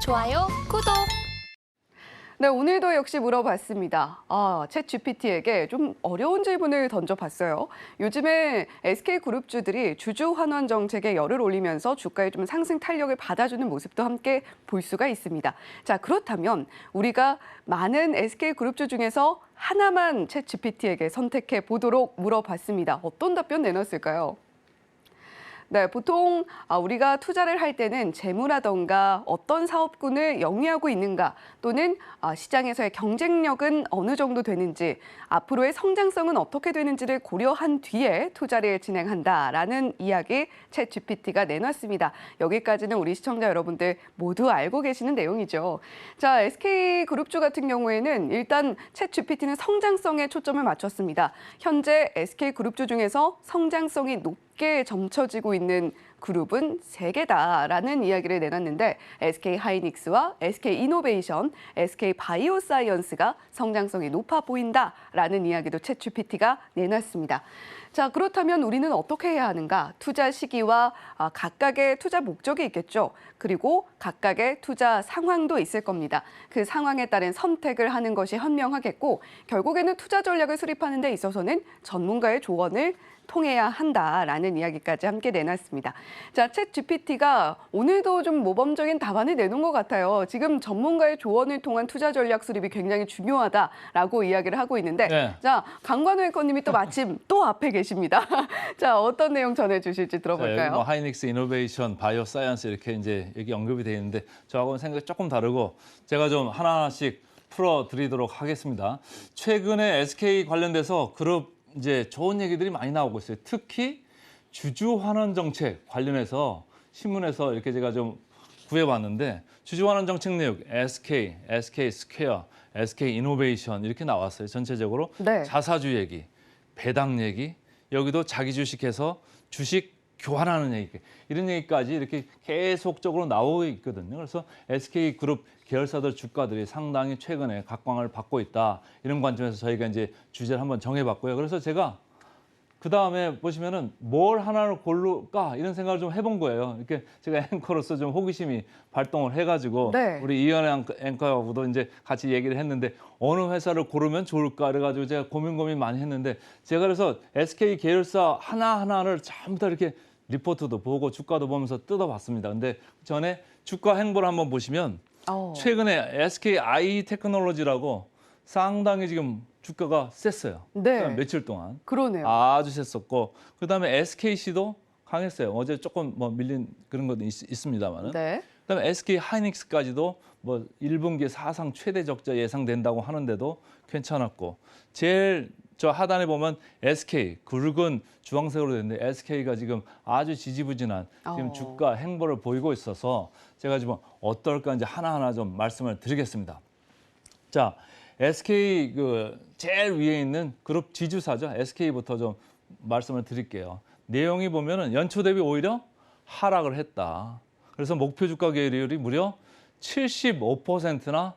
좋아요, 구독. 네, 오늘도 역시 물어봤습니다. 챗 GPT에게 좀 어려운 질문을 던져봤어요. 요즘에 SK그룹주들이 주주 환원 정책에 열을 올리면서 주가에 좀 상승 탄력을 받아주는 모습도 함께 볼 수가 있습니다. 자, 그렇다면 우리가 많은 SK그룹주 중에서 하나만 챗 GPT에게 선택해 보도록 물어봤습니다. 어떤 답변 내놨을까요? 네, 보통 우리가 투자를 할 때는 재무라던가 어떤 사업군을 영위하고 있는가 또는 시장에서의 경쟁력은 어느 정도 되는지 앞으로의 성장성은 어떻게 되는지를 고려한 뒤에 투자를 진행한다라는 이야기 챗 GPT가 내놨습니다. 여기까지는 우리 시청자 여러분들 모두 알고 계시는 내용이죠. 자, SK그룹주 같은 경우에는 일단 챗 GPT는 성장성에 초점을 맞췄습니다. 현재 SK그룹주 중에서 성장성이 높게 점쳐지고 있는 그룹은 3개다라는 이야기를 내놨는데 SK하이닉스와 SK이노베이션, SK바이오사이언스가 성장성이 높아 보인다라는 이야기도 챗 GPT가 내놨습니다. 자, 그렇다면 우리는 어떻게 해야 하는가? 투자 시기와 각각의 투자 목적이 있겠죠. 그리고 각각의 투자 상황도 있을 겁니다. 그 상황에 따른 선택을 하는 것이 현명하겠고 결국에는 투자 전략을 수립하는 데 있어서는 전문가의 조언을 통해야 한다라는 이야기까지 함께 내놨습니다. 자, 챗 GPT가 오늘도 좀 모범적인 답안을 내놓은 것 같아요. 지금 전문가의 조언을 통한 투자 전략 수립이 굉장히 중요하다라고 이야기를 하고 있는데 네. 자, 강관우 앵커님이 또 마침 또 앞에 계십니다. 자, 어떤 내용 전해주실지 들어볼까요? 뭐 하이닉스, 이노베이션, 바이오 사이언스 이렇게 이제 여기 언급이 되어 있는데 저하고는 생각이 조금 다르고 제가 좀 하나하나씩 풀어드리도록 하겠습니다. 최근에 SK 관련돼서 그룹 이제 좋은 얘기들이 많이 나오고 있어요. 특히 주주 환원 정책 관련해서 신문에서 이렇게 제가 좀 구해봤는데 주주 환원 정책 내용 SK, SK 스퀘어, SK 이노베이션 이렇게 나왔어요. 전체적으로 네. 자사주 얘기, 배당 얘기, 여기도 자기 주식해서 주식 교환하는 얘기 이런 얘기까지 이렇게 계속적으로 나오고 있거든요. 그래서 SK그룹 계열사들 주가들이 상당히 최근에 각광을 받고 있다. 이런 관점에서 저희가 이제 주제를 한번 정해봤고요. 그래서 제가 그 다음에 보시면은 뭘 하나를 고를까 이런 생각을 좀 해본 거예요. 이렇게 제가 앵커로서 좀 호기심이 발동을 해가지고 네. 우리 이현애 앵커하고도 이제 같이 얘기를 했는데 어느 회사를 고르면 좋을까 그래가지고 제가 고민 많이 했는데 제가 그래서 SK 계열사 하나하나를 전부 다 이렇게 리포트도 보고 주가도 보면서 뜯어봤습니다. 근데 전에 주가 행보를 한번 보시면 최근에 SKI 테크놀로지라고 상당히 지금 주가가 셌어요. 네. 며칠 동안. 그러네요. 아주 셌었고 그다음에 SKC도 강했어요. 어제 조금 뭐 밀린 그런 것도 있습니다만은. 네. 그다음에 SK 하이닉스까지도 뭐 1분기 사상 최대 적자 예상된다고 하는데도 괜찮았고 제일 저 하단에 보면 SK 굵은 주황색으로 되는데 SK가 지금 아주 지지부진한 지금 주가 행보를 보이고 있어서 제가 지금 어떨까 이제 하나하나 좀 말씀을 드리겠습니다. 자, SK 그 제일 위에 있는 그룹 지주사죠. SK부터 좀 말씀을 드릴게요. 내용이 보면은 연초 대비 오히려 하락을 했다. 그래서 목표 주가 계율이 무려 75%나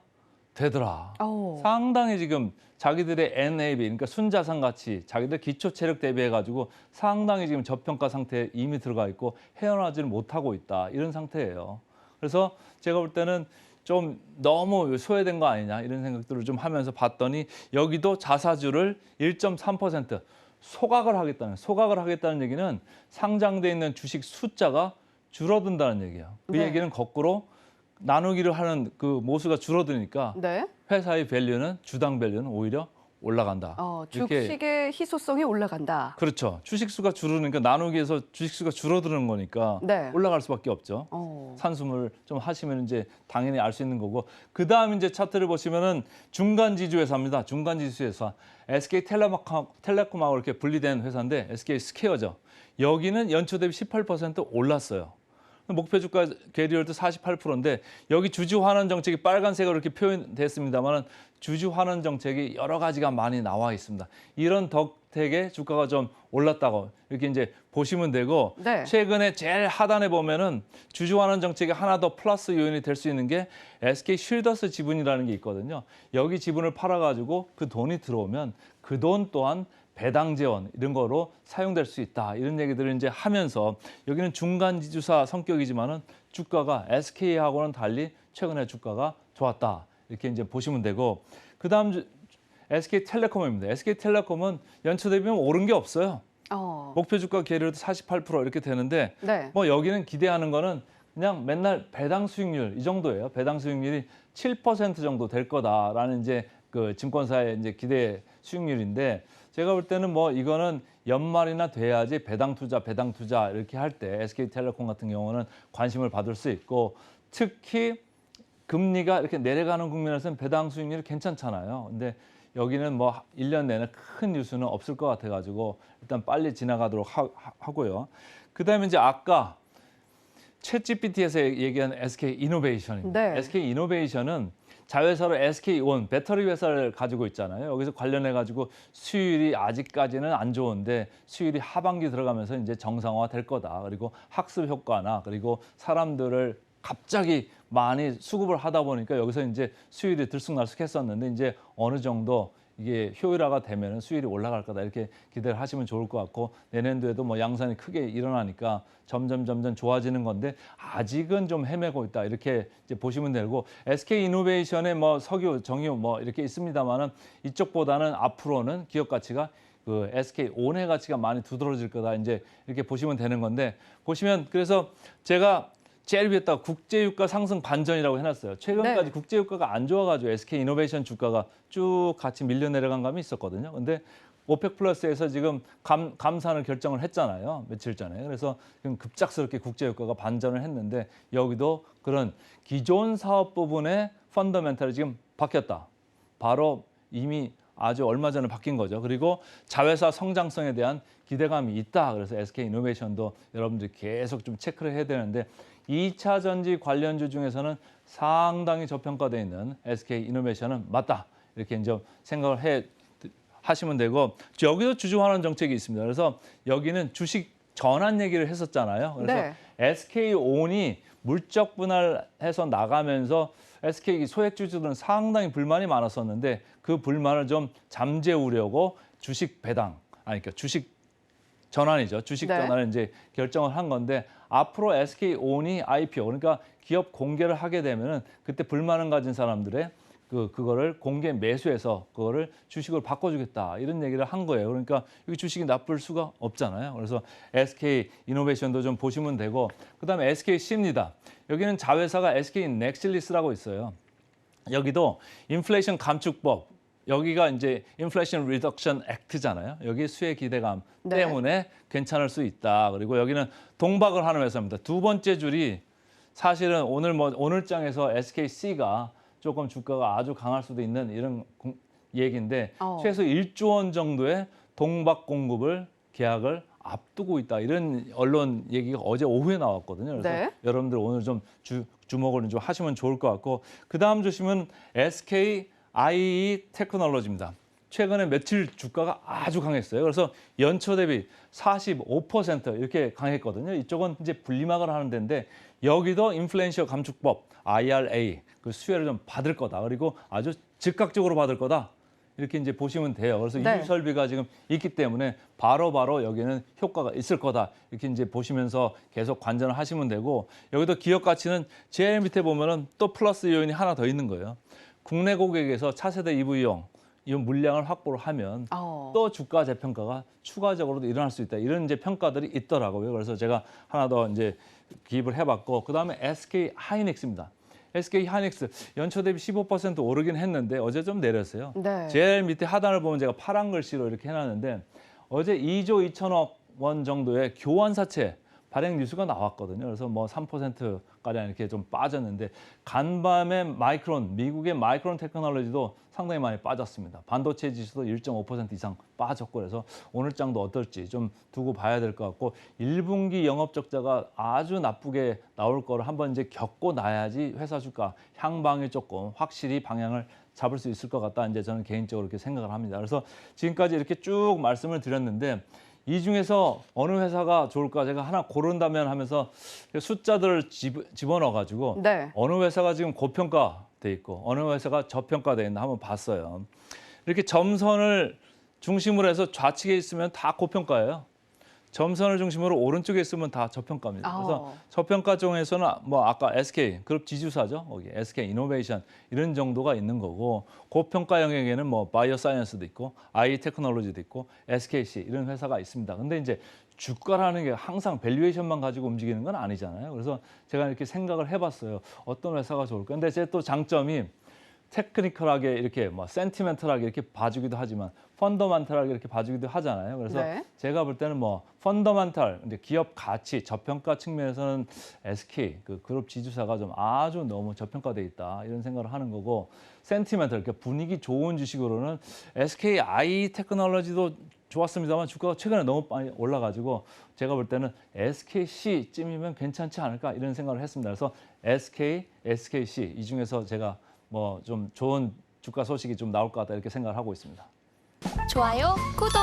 되더라. 상당히 지금 자기들의 NAV, 그러니까 순자산 가치, 자기들 기초 체력 대비해가지고 상당히 지금 저평가 상태에 이미 들어가 있고 헤어나지를 못하고 있다. 이런 상태예요. 그래서 제가 볼 때는 좀 너무 소외된 거 아니냐 이런 생각들을 좀 하면서 봤더니 여기도 자사주를 1.3% 소각을 하겠다는 얘기는 상장돼 있는 주식 숫자가 줄어든다는 얘기예요. 그 네. 얘기는 거꾸로 나누기를 하는 그 모수가 줄어드니까 네. 회사의 밸류는 주당 밸류는 오히려 올라간다. 이렇게 주식의 희소성이 올라간다. 그렇죠. 주식수가 줄으니까 나누기에서 주식수가 줄어드는 거니까 네. 올라갈 수밖에 없죠. 산수를 좀 하시면 이제 당연히 알 수 있는 거고 그다음 이제 차트를 보시면은 중간 지주 회사입니다. 중간 지주 회사 SK 텔레콤하고 이렇게 분리된 회사인데 SK 스퀘어죠. 여기는 연초 대비 18% 올랐어요. 목표 주가 계리얼도 48%인데 여기 주주 환원 정책이 빨간색으로 이렇게 표현됐습니다만 주주 환원 정책이 여러 가지가 많이 나와 있습니다. 이런 덕택에 주가가 좀 올랐다고 이렇게 이제 보시면 되고 네. 최근에 제일 하단에 보면은 주주 환원 정책이 하나 더 플러스 요인이 될 수 있는 게 SK 쉴더스 지분이라는 게 있거든요. 여기 지분을 팔아가지고 그 돈이 들어오면 그 돈 또한 배당 지원 이런 거로 사용될 수 있다. 이런 얘기들을 이제 하면서 여기는 중간 지주사 성격이지만은 주가가 SK하고는 달리 최근에 주가가 좋았다. 이렇게 이제 보시면 되고 그다음 SK텔레콤입니다. SK텔레콤은 연초 대비 오른 게 없어요. 목표 주가 계류도 48% 이렇게 되는데 네. 뭐 여기는 기대하는 거는 그냥 맨날 배당 수익률 이 정도예요. 배당 수익률이 7% 정도 될 거다라는 이제 그 증권사의 이제 기대 수익률인데 제가 볼 때는 뭐 이거는 연말이나 돼야지 배당 투자 이렇게 할 때 SK텔레콤 같은 경우는 관심을 받을 수 있고 특히 금리가 이렇게 내려가는 국면에서는 배당 수익률이 괜찮잖아요. 근데 여기는 뭐 1년 내내 큰 뉴스는 없을 것 같아가지고 일단 빨리 지나가도록 하고요. 그다음에 이제 아까 챗GPT에서 얘기한 SK 이노베이션입니다. 네. SK 이노베이션은 자회사로 SK온 배터리 회사를 가지고 있잖아요. 여기서 관련해 가지고 수율이 아직까지는 안 좋은데 수율이 하반기 들어가면서 이제 정상화 될 거다. 그리고 학습 효과나 그리고 사람들을 갑자기 많이 수급을 하다 보니까 여기서 이제 수율이 들쑥날쑥했었는데 이제 어느 정도 이게 효율화가 되면은 수율이 올라갈 거다 이렇게 기대를 하시면 좋을 것 같고 내년도에도 뭐 양산이 크게 일어나니까 점점 좋아지는 건데 아직은 좀 헤매고 있다 이렇게 이제 보시면 되고 SK 이노베이션의 뭐 석유, 정유 뭐 이렇게 있습니다만은 이쪽보다는 앞으로는 기업 가치가 그 SK 온의 가치가 많이 두드러질 거다 이제 이렇게 보시면 되는 건데 보시면 그래서 제가 제일 위에다가 국제유가 상승 반전이라고 해놨어요. 최근까지 네. 국제유가가 안 좋아가지고 SK 이노베이션 주가가 쭉 같이 밀려 내려간 감이 있었거든요. 근데 오펙 플러스에서 지금 감산을 결정을 했잖아요. 며칠 전에. 그래서 지금 급작스럽게 국제유가가 반전을 했는데 여기도 그런 기존 사업 부분의 펀더멘탈이 지금 바뀌었다. 바로 이미 아주 얼마 전에 바뀐 거죠. 그리고 자회사 성장성에 대한 기대감이 있다. 그래서 SK 이노베이션도 여러분들이 계속 좀 체크를 해야 되는데 2차 전지 관련주 중에서는 상당히 저평가되어 있는 SK 이노베이션은 맞다. 이렇게 이제 생각을 하시면 되고 여기도 주주 환원 정책이 있습니다. 그래서 여기는 주식 전환 얘기를 했었잖아요. 그래서 네. SK온이 물적 분할해서 나가면서 SK 소액주주들은 상당히 불만이 많았었는데 그 불만을 좀 잠재우려고 주식 배당, 그러니까 주식 전환이죠. 주식 네. 전환을 이제 결정을 한 건데 앞으로 SK온이 IPO 그러니까 기업 공개를 하게 되면은 그때 불만을 가진 사람들의 그거를 공개 매수해서 그거를 주식으로 바꿔주겠다 이런 얘기를 한 거예요. 그러니까 여기 주식이 나쁠 수가 없잖아요. 그래서 SK 이노베이션도 좀 보시면 되고 그다음에 SKC입니다. 여기는 자회사가 SK 넥슬리스라고 있어요. 여기도 인플레이션 감축법 여기가 이제 인플레이션 리덕션 액트잖아요. 여기 수혜 기대감 네. 때문에 괜찮을 수 있다. 그리고 여기는 동박을 하는 회사입니다. 두 번째 줄이 사실은 오늘 장에서 SKC가 조금 주가가 아주 강할 수도 있는 이런 얘기인데 최소 1조 원 정도의 동박 공급을 계약을 앞두고 있다. 이런 언론 얘기가 어제 오후에 나왔거든요. 그래서 네. 여러분들 오늘 좀 주목을 좀 하시면 좋을 것 같고 그다음 주시면 SK IE 테크놀로지입니다. 최근에 며칠 주가가 아주 강했어요. 그래서 연초 대비 45% 이렇게 강했거든요. 이쪽은 이제 분리막을 하는 데인데 여기도 인플레이션 감축법 IRA 그 수혜를 좀 받을 거다. 그리고 아주 즉각적으로 받을 거다. 이렇게 이제 보시면 돼요. 그래서 네. 이유 설비가 지금 있기 때문에 바로 여기는 효과가 있을 거다. 이렇게 이제 보시면서 계속 관전을 하시면 되고 여기도 기업 가치는 제일 밑에 보면은 또 플러스 요인이 하나 더 있는 거예요. 국내 고객에서 차세대 EV용 이 물량을 확보를 하면 또 주가 재평가가 추가적으로도 일어날 수 있다. 이런 이제 평가들이 있더라고요. 그래서 제가 하나 더 이제 기입을 해봤고 그다음에 SK 하이닉스입니다. SK 하이닉스 연초 대비 15% 오르긴 했는데 어제 좀 내렸어요. 네. 제일 밑에 하단을 보면 제가 파란 글씨로 이렇게 해놨는데 어제 2조 2천억 원 정도의 교환사채 발행 뉴스가 나왔거든요. 그래서 뭐 3%가량 이렇게 좀 빠졌는데 간밤에 미국의 마이크론 테크놀로지도 상당히 많이 빠졌습니다. 반도체 지수도 1.5% 이상 빠졌고 그래서 오늘 장도 어떨지 좀 두고 봐야 될 것 같고 1분기 영업 적자가 아주 나쁘게 나올 거를 한번 이제 겪고 나야지 회사 주가 향방이 조금 확실히 방향을 잡을 수 있을 것 같다. 이제 저는 개인적으로 이렇게 생각을 합니다. 그래서 지금까지 이렇게 쭉 말씀을 드렸는데 이 중에서 어느 회사가 좋을까 제가 하나 고른다면 하면서 숫자들을 집어넣어가지고 네. 어느 회사가 지금 고평가돼 있고 어느 회사가 저평가돼 있나 한번 봤어요. 이렇게 점선을 중심으로 해서 좌측에 있으면 다 고평가예요. 점선을 중심으로 오른쪽에 있으면 다 저평가입니다. 그래서 저평가 중에서는 뭐 아까 SK 그룹 지주사죠. 거기 SK 이노베이션 이런 정도가 있는 거고, 고평가 영역에는 뭐 바이오 사이언스도 있고 아이 테크놀로지도 있고 SKC 이런 회사가 있습니다. 근데 이제 주가라는 게 항상 밸류에이션만 가지고 움직이는 건 아니잖아요. 그래서 제가 이렇게 생각을 해봤어요. 어떤 회사가 좋을까? 근데 제 또 장점이 테크니컬하게 이렇게 뭐 센티멘털하게 이렇게 봐주기도 하지만 펀더멘털하게 이렇게 봐주기도 하잖아요. 그래서 네. 제가 볼 때는 뭐 펀더멘털, 이제 기업 가치, 저평가 측면에서는 SK 그 그룹 지주사가 좀 아주 너무 저평가돼 있다 이런 생각을 하는 거고, 센티멘털, 그러니까 분위기 좋은 주식으로는 SK 아이 테크놀로지도 좋았습니다만 주가가 최근에 너무 많이 올라가지고 제가 볼 때는 SKC쯤이면 괜찮지 않을까 이런 생각을 했습니다. 그래서 SK, SKC 이 중에서 제가 뭐 좀 좋은 주가 소식이 좀 나올 것 같다 이렇게 생각을 하고 있습니다. 좋아요, 구독!